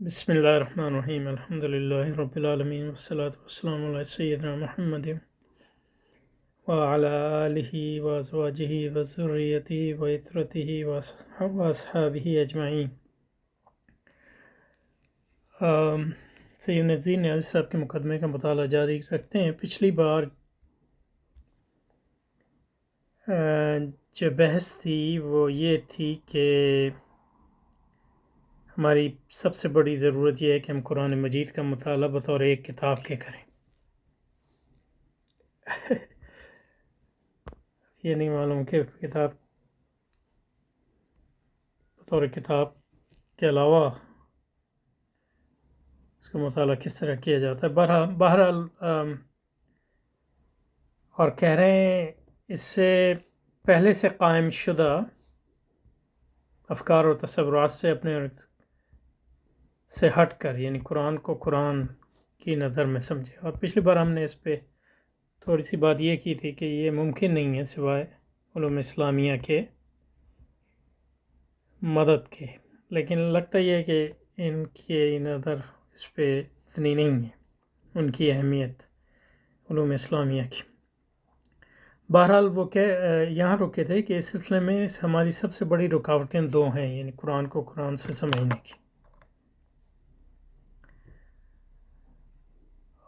بسم اللہ الرحمن الرحیم الحمد للہ رب العالمین والصلاة والسلام علی سیدنا محمد وعلی آلہ وازواجہ وذریتہ وعترتہ واصحابہ اجمعین۔ سید نذیر نیازی صاحب کے مقدمے کا مطالعہ جاری رکھتے ہیں۔ پچھلی بار جو بحث تھی وہ یہ تھی کہ ہماری سب سے بڑی ضرورت یہ ہے کہ ہم قرآن مجید کا مطالعہ بطور ایک کتاب کے کریں۔ یہ نہیں معلوم کہ کتاب بطور کتاب کے علاوہ اس کا مطالعہ کس طرح کیا جاتا ہے۔ بہرحال اور کہہ رہے ہیں اس سے پہلے سے قائم شدہ افکار و تصورات سے اپنے سے ہٹ کر، یعنی قرآن کو قرآن کی نظر میں سمجھے۔ اور پچھلی بار ہم نے اس پہ تھوڑی سی بات یہ کی تھی کہ یہ ممکن نہیں ہے سوائے علوم اسلامیہ کے مدد کے، لیکن لگتا یہ ہے کہ ان کی نظر اس پہ اتنی نہیں ہے، ان کی اہمیت علوم اسلامیہ کی۔ بہرحال وہ یہاں رکے تھے کہ اس سلسلے میں ہماری سب سے بڑی رکاوٹیں دو ہیں، یعنی قرآن کو قرآن سے سمجھنے کی۔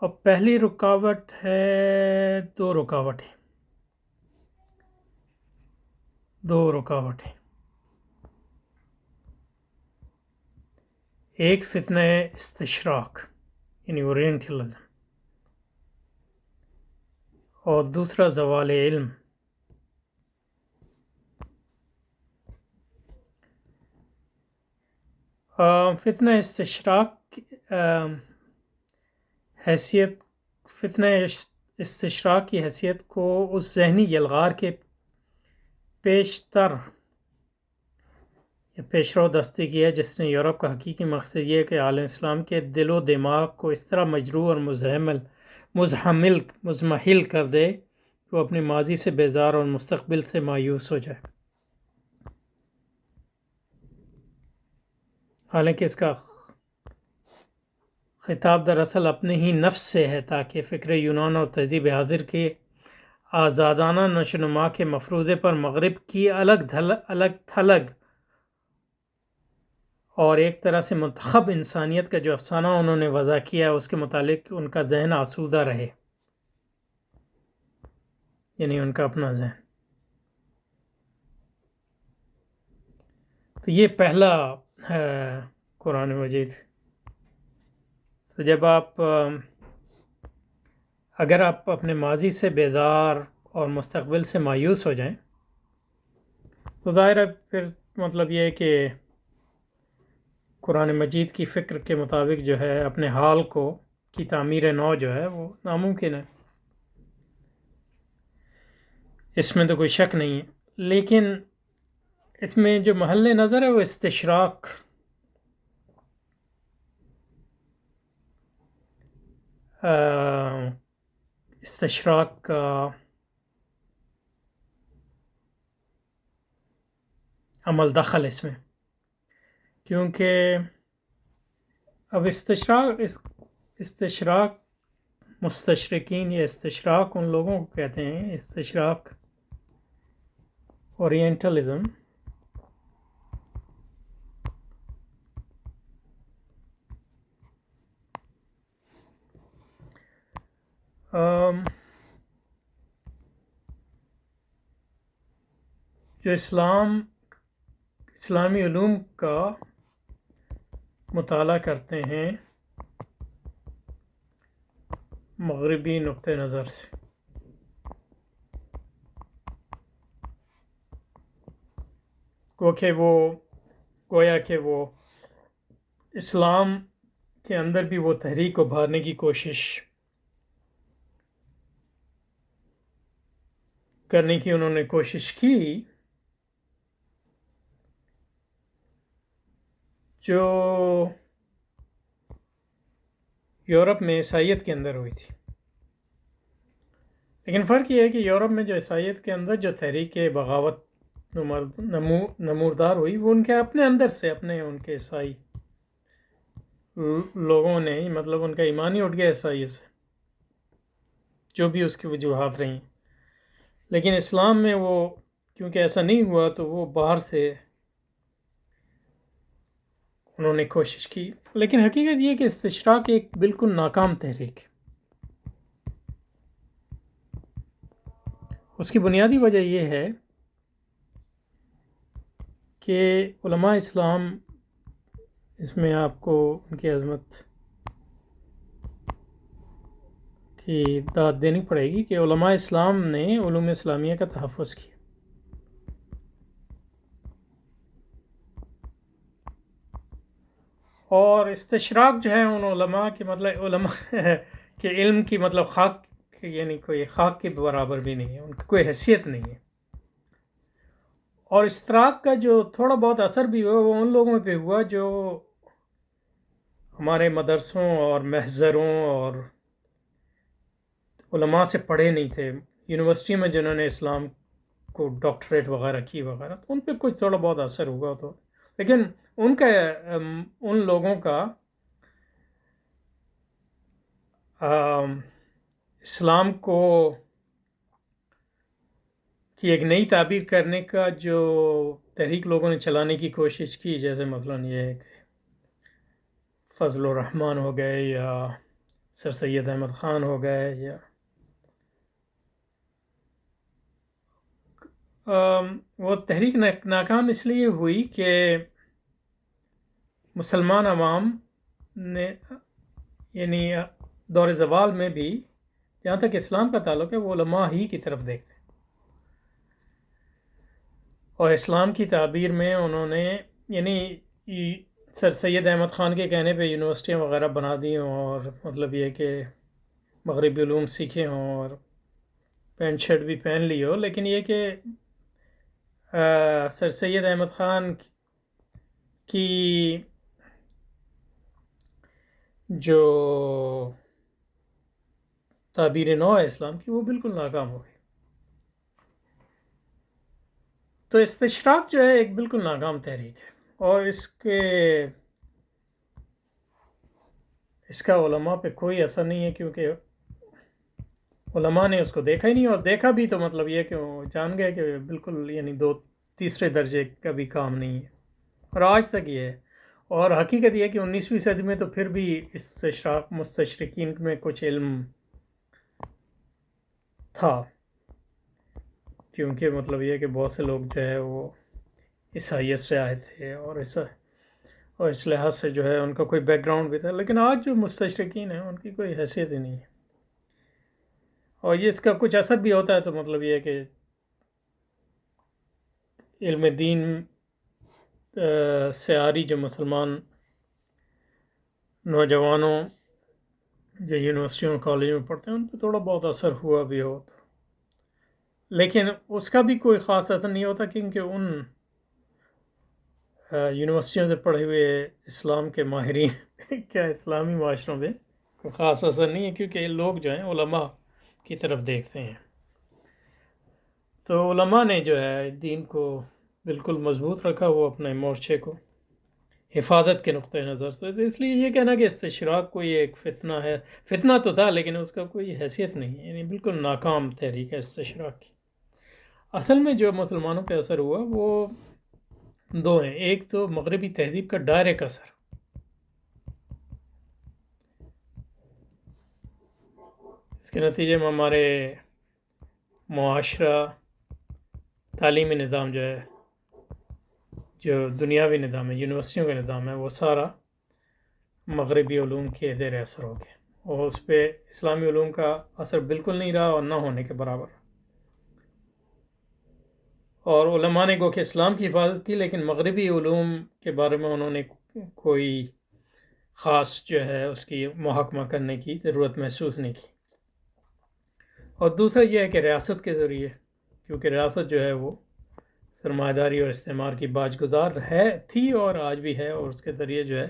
اور پہلی رکاوٹ ہے دو رکاوٹیں۔ ایک فتنہ استشراق یعنی اورینٹلزم، اور دوسرا زوال علم۔ فتنہ استشراق کی حیثیت کو اس ذہنی یلغار کے پیشرو دستی کی ہے جس نے یورپ کا حقیقی مقصد یہ ہے کہ عالم اسلام کے دل و دماغ کو اس طرح مجروح اور مزمحل کر دے کہ وہ اپنے ماضی سے بیزار اور مستقبل سے مایوس ہو جائے۔ حالانکہ اس کا خطاب دراصل اپنے ہی نفس سے ہے، تاکہ فکر یونان اور تہذیب حاضر کے آزادانہ نشو و نما کے مفروضے پر مغرب کی الگ تھلگ اور ایک طرح سے منتخب انسانیت کا جو افسانہ انہوں نے وضع کیا ہے اس کے متعلق ان کا ذہن آسودہ رہے، یعنی ان کا اپنا ذہن۔ تو یہ پہلا ہے قرآن مجید۔ تو جب اگر آپ اپنے ماضی سے بیزار اور مستقبل سے مایوس ہو جائیں تو ظاہر ہے پھر مطلب یہ ہے کہ قرآن مجید کی فکر کے مطابق جو ہے اپنے حال کی تعمیر نو جو ہے وہ ناممکن ہے، اس میں تو کوئی شک نہیں ہے۔ لیکن اس میں جو محل نظر ہے وہ استشراق کا عمل دخل اس میں، کیونکہ اب استشراق مستشرقین یا استشراق ان لوگوں کو کہتے ہیں، استشراق اورینٹلزم، جو اسلامی علوم کا مطالعہ کرتے ہیں مغربی نقطہ نظر سے، گویا کہ وہ اسلام کے اندر بھی وہ تحریک ابھارنے کی کوشش کرنے کی انہوں نے کوشش کی جو یورپ میں عیسائیت کے اندر ہوئی تھی۔ لیکن فرق یہ ہے کہ یورپ میں جو عیسائیت کے اندر جو تحریک بغاوت نمودار ہوئی وہ ان کے اپنے اندر سے، ان کے عیسائی لوگوں نے مطلب ان کا ایمان ہی اٹھ گیا عیسائیت سے، جو بھی اس کی وجوہات رہیں، لیکن اسلام میں وہ کیونکہ ایسا نہیں ہوا تو وہ باہر سے انہوں نے کوشش کی، لیکن حقیقت یہ کہ استشراق ایک بالکل ناکام تحریک ہے۔ اس کی بنیادی وجہ یہ ہے کہ علماء اسلام، اس میں آپ کو ان کی عظمت کی داد دینی پڑے گی کہ علماء اسلام نے علوم اسلامیہ کا تحفظ کیا۔ اور استشراق جو ہے ان علماء کے مطلب علماء کے علم کی مطلب خاک، یعنی کوئی خاک کے برابر بھی نہیں ہے، ان کی کوئی حیثیت نہیں ہے۔ اور اشتراک کا جو تھوڑا بہت اثر بھی ہوا وہ ان لوگوں پہ ہوا جو ہمارے مدرسوں اور محضروں اور علماء سے پڑھے نہیں تھے، یونیورسٹی میں جنہوں نے اسلام کو ڈاکٹریٹ وغیرہ کی وغیرہ، تو ان پہ کچھ تھوڑا بہت اثر ہوا تو، لیکن ان لوگوں کا اسلام کو کی ایک نئی تعبیر کرنے کا جو تحریک لوگوں نے چلانے کی کوشش کی، جیسے مثلاً یہ ہے کہ فضل الرحمن ہو گئے یا سر سید احمد خان ہو گئے، یا وہ تحریک ناکام اس لیے ہوئی کہ مسلمان عوام نے یعنی دور زوال میں بھی جہاں تک اسلام کا تعلق ہے وہ علماء ہی کی طرف دیکھتے ہیں، اور اسلام کی تعبیر میں انہوں نے یعنی سر سید احمد خان کے کہنے پہ یونیورسٹیاں وغیرہ بنا دی ہوں، اور مطلب یہ کہ مغربی علوم سیکھے ہوں اور پینٹ شرٹ بھی پہن لی ہو، لیکن یہ کہ سر سید احمد خان کی جو تعبیر نو ہے اسلام کی وہ بالکل ناکام ہو گئی۔ تو استشراق جو ہے ایک بالکل ناکام تحریک ہے، اور اس کا علماء پہ کوئی اثر نہیں ہے، کیونکہ علماء نے اس کو دیکھا ہی نہیں، اور دیکھا بھی تو مطلب یہ کہ وہ جان گئے کہ بالکل یعنی تیسرے درجے کا بھی کام نہیں ہے، اور آج تک یہ ہے۔ اور حقیقت یہ ہے کہ 19ویں صدی میں تو پھر بھی استشراق مستشرقین میں کچھ علم تھا، کیونکہ مطلب یہ کہ بہت سے لوگ جو ہے وہ عیسائیت سے آئے تھے، اور اس لحاظ سے جو ہے ان کا کوئی بیک گراؤنڈ بھی تھا، لیکن آج جو مستشرقین ہیں ان کی کوئی حیثیت ہی نہیں ہے، اور یہ اس کا کچھ اثر بھی ہوتا ہے تو مطلب یہ ہے کہ علم دین سے آری جو مسلمان نوجوانوں جو یونیورسٹیوں اور کالج میں پڑھتے ہیں ان پہ تھوڑا بہت اثر ہوا بھی ہو، لیکن اس کا بھی کوئی خاص اثر نہیں ہوتا، کیونکہ ان یونیورسٹیوں سے پڑھے ہوئے اسلام کے ماہرین کیا اسلامی معاشروں میں کوئی خاص اثر نہیں ہے، کیونکہ یہ لوگ جو ہیں علماء کی طرف دیکھتے ہیں۔ تو علماء نے جو ہے دین کو بالکل مضبوط رکھا، وہ اپنے مورچے کو حفاظت کے نقطۂ نظر سے، تو اس لیے یہ کہنا کہ استشراق کوئی ایک فتنہ ہے، فتنہ تو تھا لیکن اس کا کوئی حیثیت نہیں ہے، یعنی بالکل ناکام تحریک ہے استشراق کی۔ اصل میں جو مسلمانوں پہ اثر ہوا وہ دو ہیں، ایک تو مغربی تہذیب کا ڈائریکٹ اثر، اس کے نتیجے میں ہمارے معاشرہ، تعلیمی نظام جو دنیاوی نظام ہے، یونیورسٹیوں کا نظام ہے، وہ سارا مغربی علوم کے زیر اثر ہو گیا، اور اس پہ اسلامی علوم کا اثر بالکل نہیں رہا اور نہ ہونے کے برابر۔ اور علماء نے گو کہ اسلام کی حفاظت کی، لیکن مغربی علوم کے بارے میں انہوں نے کوئی خاص جو ہے اس کی محاکمہ کرنے کی ضرورت محسوس نہیں کی۔ اور دوسرا یہ ہے کہ ریاست کے ذریعے، کیونکہ ریاست جو ہے وہ سرمایہ داری اور استعمار کی باج گزار تھی اور آج بھی ہے، اور اس کے ذریعے جو ہے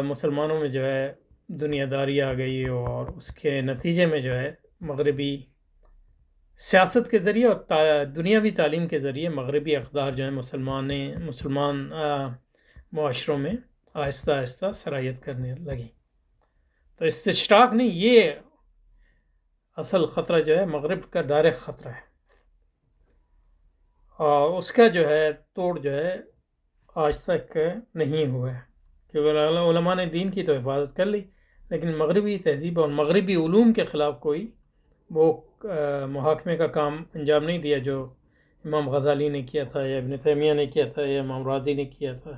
مسلمانوں میں جو ہے دنیا داری آ گئی، اور اس کے نتیجے میں جو ہے مغربی سیاست کے ذریعے اور دنیاوی تعلیم کے ذریعے مغربی اقدار جو ہیں مسلمان معاشروں میں آہستہ آہستہ سرایت کرنے لگی۔ تو استشراق نہیں، یہ اصل خطرہ جو ہے مغرب کا ڈائریکٹ خطرہ ہے، اور اس کا جو ہے توڑ جو ہے آج تک نہیں ہوا ہے، کیونکہ علماء نے دین کی تو حفاظت کر لی، لیکن مغربی تہذیب اور مغربی علوم کے خلاف کوئی وہ محاکمے کا کام انجام نہیں دیا جو امام غزالی نے کیا تھا، یا ابن تیمیہ نے کیا تھا، یا امام راضی نے کیا تھا،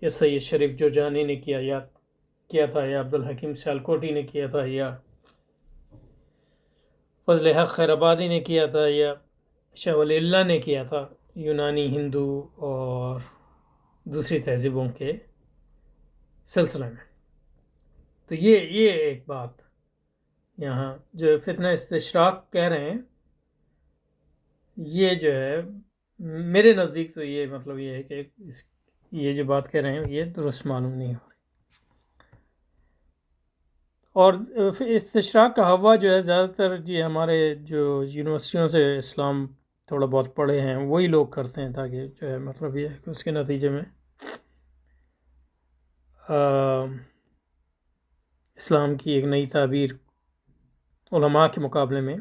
یا سید شریف جرجانی نے کیا تھا، یا عبدالحکیم سیالکوٹی نے کیا تھا، یا فضل حق خیر آبادی نے کیا تھا، یا شاہ ولی اللہ نے کیا تھا، یونانی، ہندو اور دوسری تہذیبوں کے سلسلے میں۔ تو یہ ایک بات یہاں جو فتنہ استشراق کہہ رہے ہیں، یہ جو ہے میرے نزدیک تو یہ مطلب یہ ہے کہ یہ جو بات کہہ رہے ہیں یہ درست معلوم نہیں ہو رہی۔ اور استشراق کا ہوا جو ہے زیادہ تر ہمارے جو یونیورسٹیوں سے اسلام تھوڑا بہت پڑھے ہیں وہی لوگ کرتے ہیں، تاکہ جو ہے مطلب یہ ہے کہ اس کے نتیجے میں اسلام کی ایک نئی تعبیر علماء کے مقابلے میں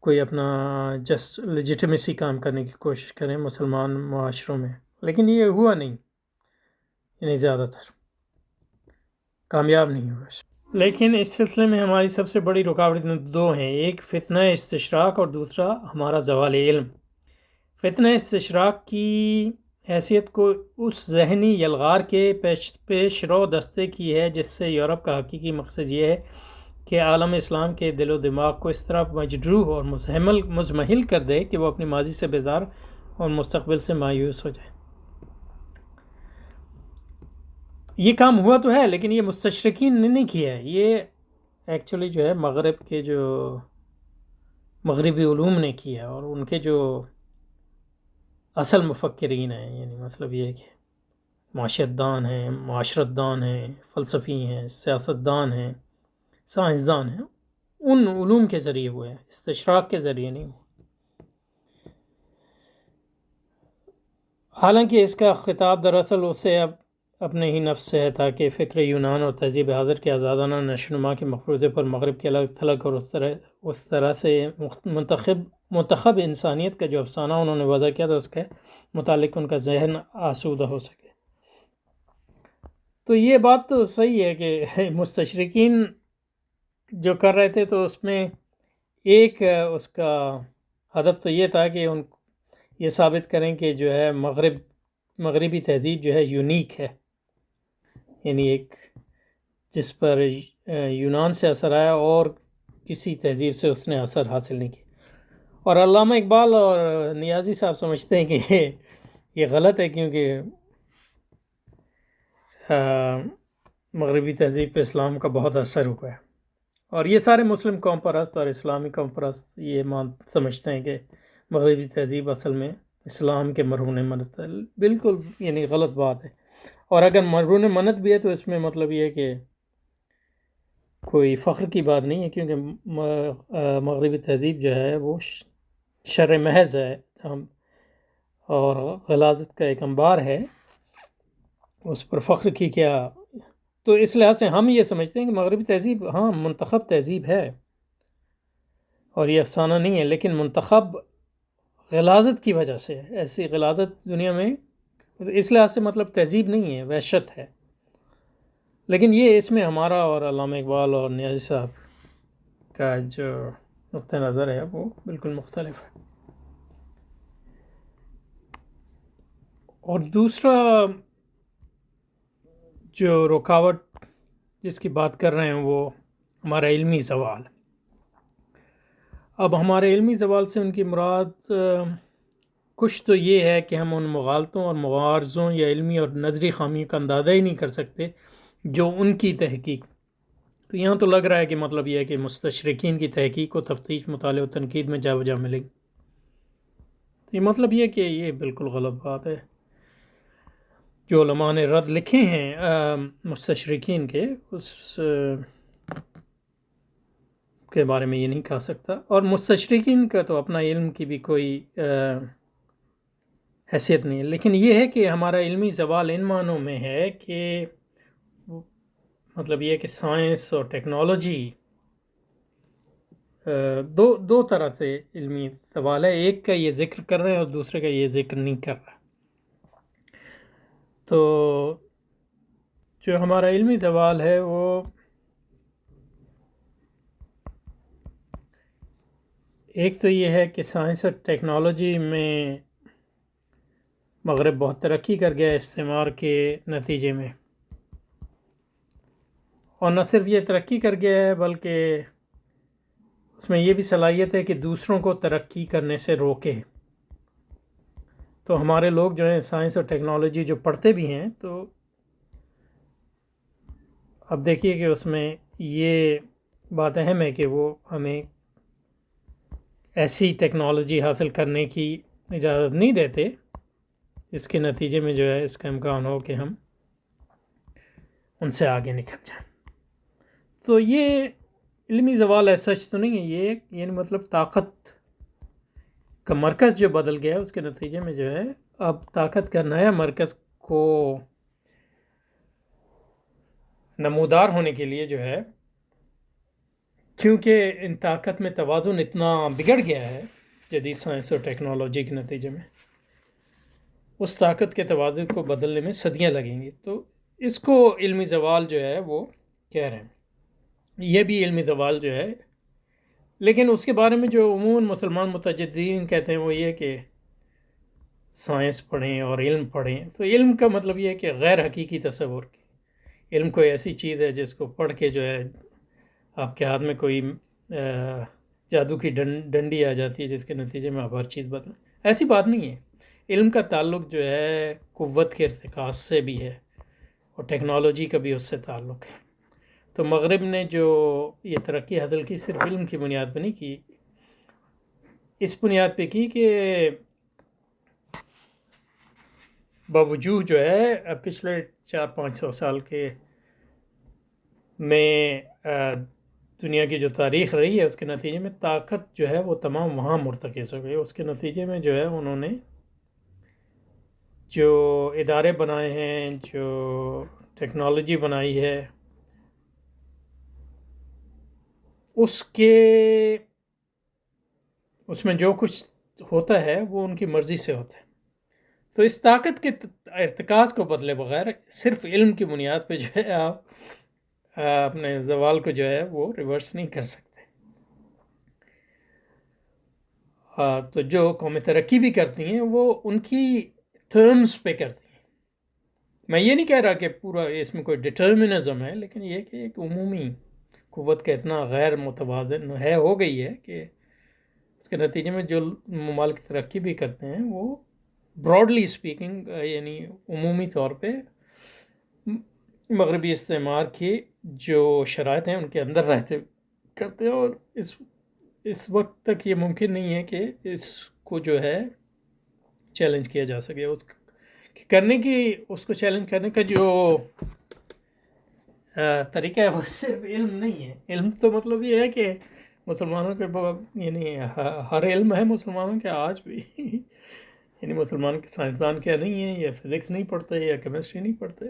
کوئی اپنا لیجیٹمیسی کام کرنے کی کوشش کریں مسلمان معاشروں میں، لیکن یہ ہوا نہیں، یعنی زیادہ تر کامیاب نہیں ہوا۔ لیکن اس سلسلے میں ہماری سب سے بڑی رکاوٹیں دو ہیں، ایک فتنہ استشراق اور دوسرا ہمارا زوال علم۔ فتنہ استشراق کی حیثیت کو اس ذہنی یلغار کے پیش رو دستے کی ہے جس سے یورپ کا حقیقی مقصد یہ ہے کہ عالم اسلام کے دل و دماغ کو اس طرح مجروح اور مزمحل کر دے کہ وہ اپنی ماضی سے بیزار اور مستقبل سے مایوس ہو جائے۔ یہ کام ہوا تو ہے، لیکن یہ مستشرقین نے نہیں کیا ہے، یہ ایکچولی جو ہے مغرب کے جو مغربی علوم نے کیا، اور ان کے جو اصل مفکرین ہیں، یعنی مطلب یہ ہے کہ معاشرت دان ہیں، معاشرت دان ہیں، فلسفی ہیں، سیاست دان ہیں، سائنسدان ہیں، ان علوم کے ذریعے ہوئے ہیں، استشراق کے ذریعے نہیں ہوا۔ حالانکہ اس کا خطاب دراصل اسے اب اپنے ہی نفس سے ہے، تاکہ فکر یونان اور تہذیب حاضر کے آزادانہ نشوونما کے مفروضے پر مغرب کے الگ تھلگ اور اس طرح سے منتخب انسانیت کا جو افسانہ انہوں نے وضع کیا تھا اس کے متعلق ان کا ذہن آسودہ ہو سکے۔ تو یہ بات تو صحیح ہے کہ مستشرقین جو کر رہے تھے تو اس میں ایک اس کا ہدف تو یہ تھا کہ ان یہ ثابت کریں کہ جو ہے مغربی تہذیب جو ہے یونیک ہے، یعنی ایک جس پر یونان سے اثر آیا اور کسی تہذیب سے اس نے اثر حاصل نہیں کیا۔ اور علامہ اقبال اور نیازی صاحب سمجھتے ہیں کہ یہ غلط ہے، کیونکہ مغربی تہذیب پہ اسلام کا بہت اثر ہوا ہے، اور یہ سارے مسلم قوم پرست اور اسلامی قوم پرست یہ سمجھتے ہیں کہ مغربی تہذیب اصل میں اسلام کے مرہون منت ہے۔ بالکل یعنی غلط بات ہے، اور اگر مرہون منت بھی ہے تو اس میں مطلب یہ ہے کہ کوئی فخر کی بات نہیں ہے، کیونکہ مغربی تہذیب جو ہے وہ شر محض ہے اور غلاظت کا ایک انبار ہے، اس پر فخر کی کیا۔ تو اس لحاظ سے ہم یہ سمجھتے ہیں کہ مغربی تہذیب ہاں منتخب تہذیب ہے، اور یہ افسانہ نہیں ہے، لیکن منتخب غلاظت کی وجہ سے ہے۔ ایسی غلاظت دنیا میں اس لحاظ سے مطلب تہذیب نہیں ہے، وحشت ہے، لیکن یہ اس میں ہمارا اور علامہ اقبال اور نیازی صاحب کا جو نقطہ نظر ہے وہ بالکل مختلف ہے۔ اور دوسرا جو رکاوٹ جس کی بات کر رہے ہیں وہ ہمارا علمی زوال۔ اب ہمارے علمی زوال سے ان کی مراد کچھ تو یہ ہے کہ ہم ان مغالطوں اور مغارضوں یا علمی اور نظری خامیوں کا اندازہ ہی نہیں کر سکتے جو ان کی تحقیق۔ تو یہاں تو لگ رہا ہے کہ مطلب یہ ہے کہ مستشرقین کی تحقیق و تفتیش، مطالعہ و تنقید میں جا بجا ملے گی۔ تو یہ مطلب یہ کہ یہ بالکل غلط بات ہے۔ جو علماء نے رد لکھے ہیں مستشرقین کے، اس کے بارے میں یہ نہیں کہا سکتا، اور مستشرقین کا تو اپنا علم کی بھی کوئی حیثیت نہیں ہے. لیکن یہ ہے کہ ہمارا علمی زوال ان معنوں میں ہے کہ مطلب یہ کہ سائنس اور ٹیکنالوجی دو طرح سے علمی زوال ہے. ایک کا یہ ذکر کر رہے ہیں اور دوسرے کا یہ ذکر نہیں کر رہا. تو جو ہمارا علمی زوال ہے وہ ایک تو یہ ہے کہ سائنس اور ٹیکنالوجی میں مغرب بہت ترقی کر گیا استعمار کے نتیجے میں، اور نہ صرف یہ ترقی کر گیا ہے بلکہ اس میں یہ بھی صلاحیت ہے کہ دوسروں کو ترقی کرنے سے روکے. تو ہمارے لوگ جو ہیں سائنس اور ٹیکنالوجی جو پڑھتے بھی ہیں، تو اب دیکھیے کہ اس میں یہ بات اہم ہے کہ وہ ہمیں ایسی ٹیکنالوجی حاصل کرنے کی اجازت نہیں دیتے اس کے نتیجے میں جو ہے اس کا امکان ہو کہ ہم ان سے آگے نکل جائیں. تو یہ علمی زوال سچ تو نہیں ہے، یہ یعنی مطلب طاقت کا مرکز جو بدل گیا ہے اس کے نتیجے میں جو ہے اب طاقت کا نیا مرکز کو نمودار ہونے کے لیے جو ہے، کیونکہ ان طاقت میں توازن اتنا بگڑ گیا ہے جدید سائنس اور ٹیکنالوجی کے نتیجے میں، اس طاقت کے توازن کو بدلنے میں صدیاں لگیں گی. تو اس کو علمی زوال جو ہے وہ کہہ رہے ہیں. یہ بھی علمی زوال جو ہے، لیکن اس کے بارے میں جو عموماً مسلمان متجدین کہتے ہیں وہ یہ کہ سائنس پڑھیں اور علم پڑھیں. تو علم کا مطلب یہ ہے کہ غیر حقیقی تصور کی. علم کوئی ایسی چیز ہے جس کو پڑھ کے جو ہے آپ کے ہاتھ میں کوئی جادو کی ڈنڈی آ جاتی ہے جس کے نتیجے میں آپ ہر چیز بدلیں. ایسی بات نہیں ہے. علم کا تعلق جو ہے قوت کے ارتکاز سے بھی ہے اور ٹیکنالوجی کا بھی اس سے تعلق ہے. تو مغرب نے جو یہ ترقی حاصل کی صرف علم کی بنیاد پہ نہیں کی، اس بنیاد پہ کی کہ باوجود جو ہے پچھلے 400-500 سال کے میں دنیا کی جو تاریخ رہی ہے اس کے نتیجے میں طاقت جو ہے وہ تمام وہاں مرتکز ہو گئی. اس کے نتیجے میں جو ہے انہوں نے جو ادارے بنائے ہیں، جو ٹیکنالوجی بنائی ہے، اس میں جو کچھ ہوتا ہے وہ ان کی مرضی سے ہوتا ہے. تو اس طاقت کے ارتکاز کو بدلے بغیر صرف علم کی بنیاد پہ جو ہے آپ اپنے زوال کو جو ہے وہ ریورس نہیں کر سکتے. تو جو قومیں ترقی بھی کرتی ہیں وہ ان کی ٹرمز پہ کرتی ہیں. میں یہ نہیں کہہ رہا کہ پورا اس میں کوئی ڈٹرمنزم ہے، لیکن یہ کہ ایک عمومی قوت کا اتنا غیر متوازن ہو گئی ہے کہ اس کے نتیجے میں جو ممالک ترقی بھی کرتے ہیں وہ براڈلی اسپیکنگ یعنی عمومی طور پہ مغربی استعمار کی جو شرائط ہیں ان کے اندر رہتے کرتے ہیں. اور اس وقت تک یہ ممکن نہیں ہے کہ اس کو جو ہے چیلنج کیا جا سکے. اس کو چیلنج کرنے کا جو طریقہ ہے وہ صرف علم نہیں ہے. علم تو مطلب یہ ہے کہ مسلمانوں کے یعنی ہر علم ہے مسلمانوں کے آج بھی یعنی مسلمان کے سائنسدان کیا نہیں ہیں، یا فزکس نہیں پڑھتے یا کیمسٹری نہیں پڑھتے.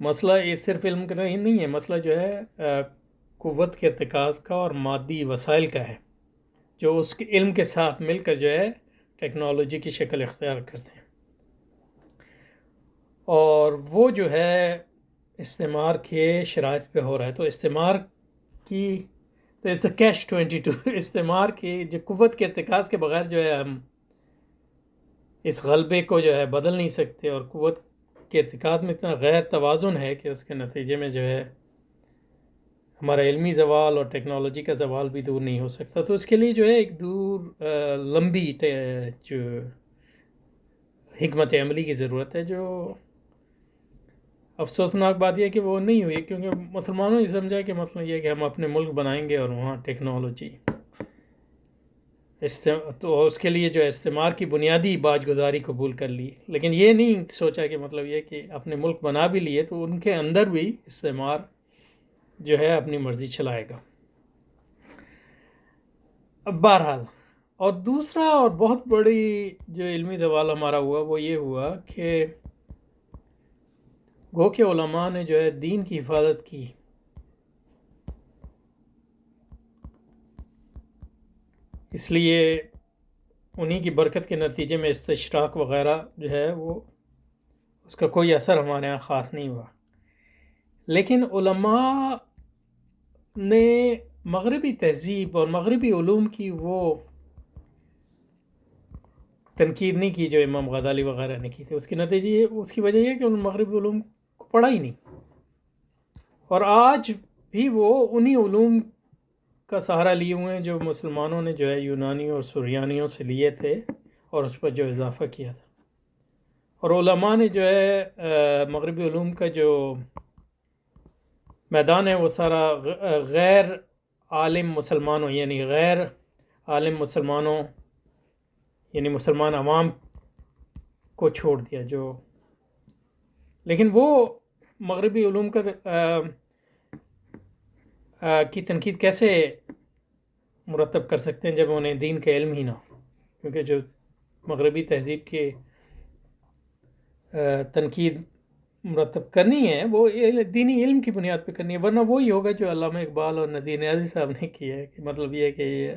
مسئلہ یہ صرف علم کا نہیں ہے، مسئلہ جو ہے قوت کے ارتکاز کا اور مادی وسائل کا ہے، جو اس کے علم کے ساتھ مل کر جو ہے ٹیکنالوجی کی شکل اختیار کرتے ہیں. اور وہ جو ہے استعمار کے شرائط پہ ہو رہا ہے. تو استعمار کی تو catch-22 استعمار کی جو قوت کے ارتکاز کے بغیر جو ہے ہم اس غلبے کو جو ہے بدل نہیں سکتے، اور قوت کے ارتکاز میں اتنا غیر توازن ہے کہ اس کے نتیجے میں جو ہے ہمارا علمی زوال اور ٹیکنالوجی کا زوال بھی دور نہیں ہو سکتا. تو اس کے لیے جو ہے ایک لمبی جو حکمت عملی کی ضرورت ہے، جو افسوسناک بات یہ ہے کہ وہ نہیں ہوئی، کیونکہ مسلمانوں نے سمجھا کہ مطلب یہ کہ ہم اپنے ملک بنائیں گے اور وہاں ٹیکنالوجی تو اس کے لیے جو استعمار کی بنیادی باج گزاری قبول کر لی. لیکن یہ نہیں سوچا کہ مطلب یہ کہ اپنے ملک بنا بھی لیے تو ان کے اندر بھی استعمار جو ہے اپنی مرضی چلائے گا. اب بہرحال اور دوسرا اور بہت بڑی جو علمی زوال ہمارا ہوا وہ یہ ہوا کہ گو کے علماء نے جو ہے دین کی حفاظت کی، اس لیے انہی کی برکت کے نتیجے میں استشراق وغیرہ جو ہے وہ اس کا کوئی اثر ہمارے یہاں خاص نہیں ہوا. لیکن علماء نے مغربی تہذیب اور مغربی علوم کی وہ تنقید نہیں کی جو امام غزالی وغیرہ نے کی تھی. اس کی وجہ یہ کہ انہوں نے مغربی علوم کو پڑھا ہی نہیں، اور آج بھی وہ انہی علوم کا سہارا لیے ہوئے ہیں جو مسلمانوں نے جو ہے یونانیوں اور سریانیوں سے لیے تھے اور اس پر جو اضافہ کیا تھا. اور علماء نے جو ہے مغربی علوم کا جو میدان ہے وہ سارا غیر عالم مسلمانوں یعنی غیر عالم مسلمانوں یعنی مسلمان عوام کو چھوڑ دیا. لیکن وہ مغربی علوم کی تنقید کیسے مرتب کر سکتے ہیں جب انہیں دین کا علم ہی نہ ہو؟ کیونکہ جو مغربی تہذیب کی تنقید مرتب کرنی ہے وہ دینی علم کی بنیاد پہ کرنی ہے، ورنہ وہی ہوگا جو علامہ اقبال اور ندیم نیازی صاحب نے کیا ہے. کہ مطلب یہ ہے کہ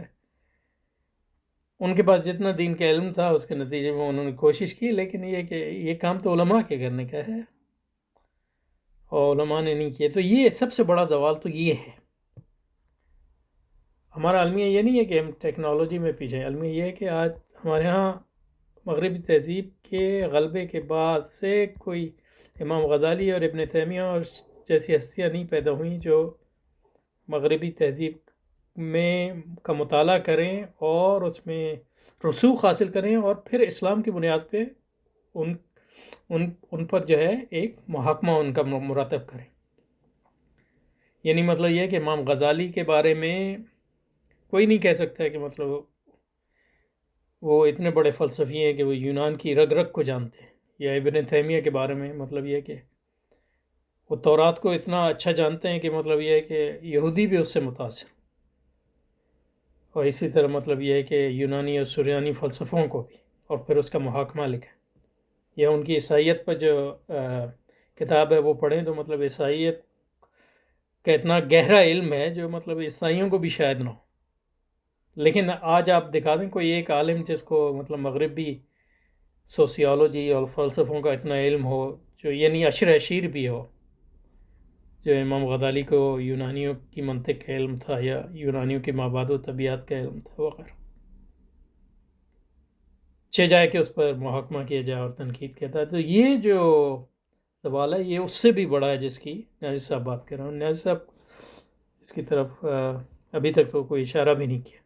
ان کے پاس جتنا دین کا علم تھا اس کے نتیجے میں انہوں نے کوشش کی، لیکن یہ کہ یہ کام تو علماء کے کرنے کا ہے اور علماء نے نہیں کیا. تو یہ سب سے بڑا زوال تو یہ ہے. ہمارا المیہ یہ نہیں ہے کہ ہم ٹیکنالوجی میں پیچھے ہیں، المیہ یہ ہے کہ آج ہمارے ہاں مغربی تہذیب کے غلبے کے بعد سے کوئی امام غزالی اور ابن تیمیہ اور جیسی ہستیاں نہیں پیدا ہوئیں جو مغربی تہذیب میں کا مطالعہ کریں اور اس میں رسوخ حاصل کریں اور پھر اسلام کی بنیاد پہ ان پر جو ہے ایک محاکمہ ان کا مرتب کریں. یعنی مطلب یہ ہے کہ امام غزالی کے بارے میں کوئی نہیں کہہ سکتا ہے کہ مطلب وہ اتنے بڑے فلسفی ہیں کہ وہ یونان کی رگ رگ کو جانتے ہیں، یا ابن تیمیہ کے بارے میں مطلب یہ کہ وہ تورات کو اتنا اچھا جانتے ہیں کہ مطلب یہ ہے کہ یہودی بھی اس سے متاثر، اور اسی طرح مطلب یہ ہے کہ یونانی اور سریانی فلسفوں کو بھی، اور پھر اس کا محاکمہ لکھیں. یا ان کی عیسائیت پر جو کتاب ہے وہ پڑھیں تو مطلب عیسائیت کا اتنا گہرا علم ہے جو مطلب عیسائیوں کو بھی شاید نہ ہو. لیکن آج آپ دکھا دیں کوئی ایک عالم جس کو مطلب مغربی سوسیالوجی اور فلسفوں کا اتنا علم ہو، جو یعنی اشیر بھی ہو، جو امام غزالی کو یونانیوں کی منطق کا علم تھا یا یونانیوں کی مابعد و طبیعت کا علم تھا وغیرہ، جائے کہ اس پر محاکمہ کیا جائے اور تنقید کیا جائے. تو یہ جو سوال ہے یہ اس سے بھی بڑا ہے جس کی نیازی صاحب بات کر رہے ہیں. نیازی صاحب اس کی طرف ابھی تک تو کوئی اشارہ بھی نہیں کیا.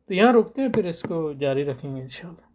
تو یہاں رکتے ہیں، پھر اس کو جاری رکھیں گے انشاءاللہ.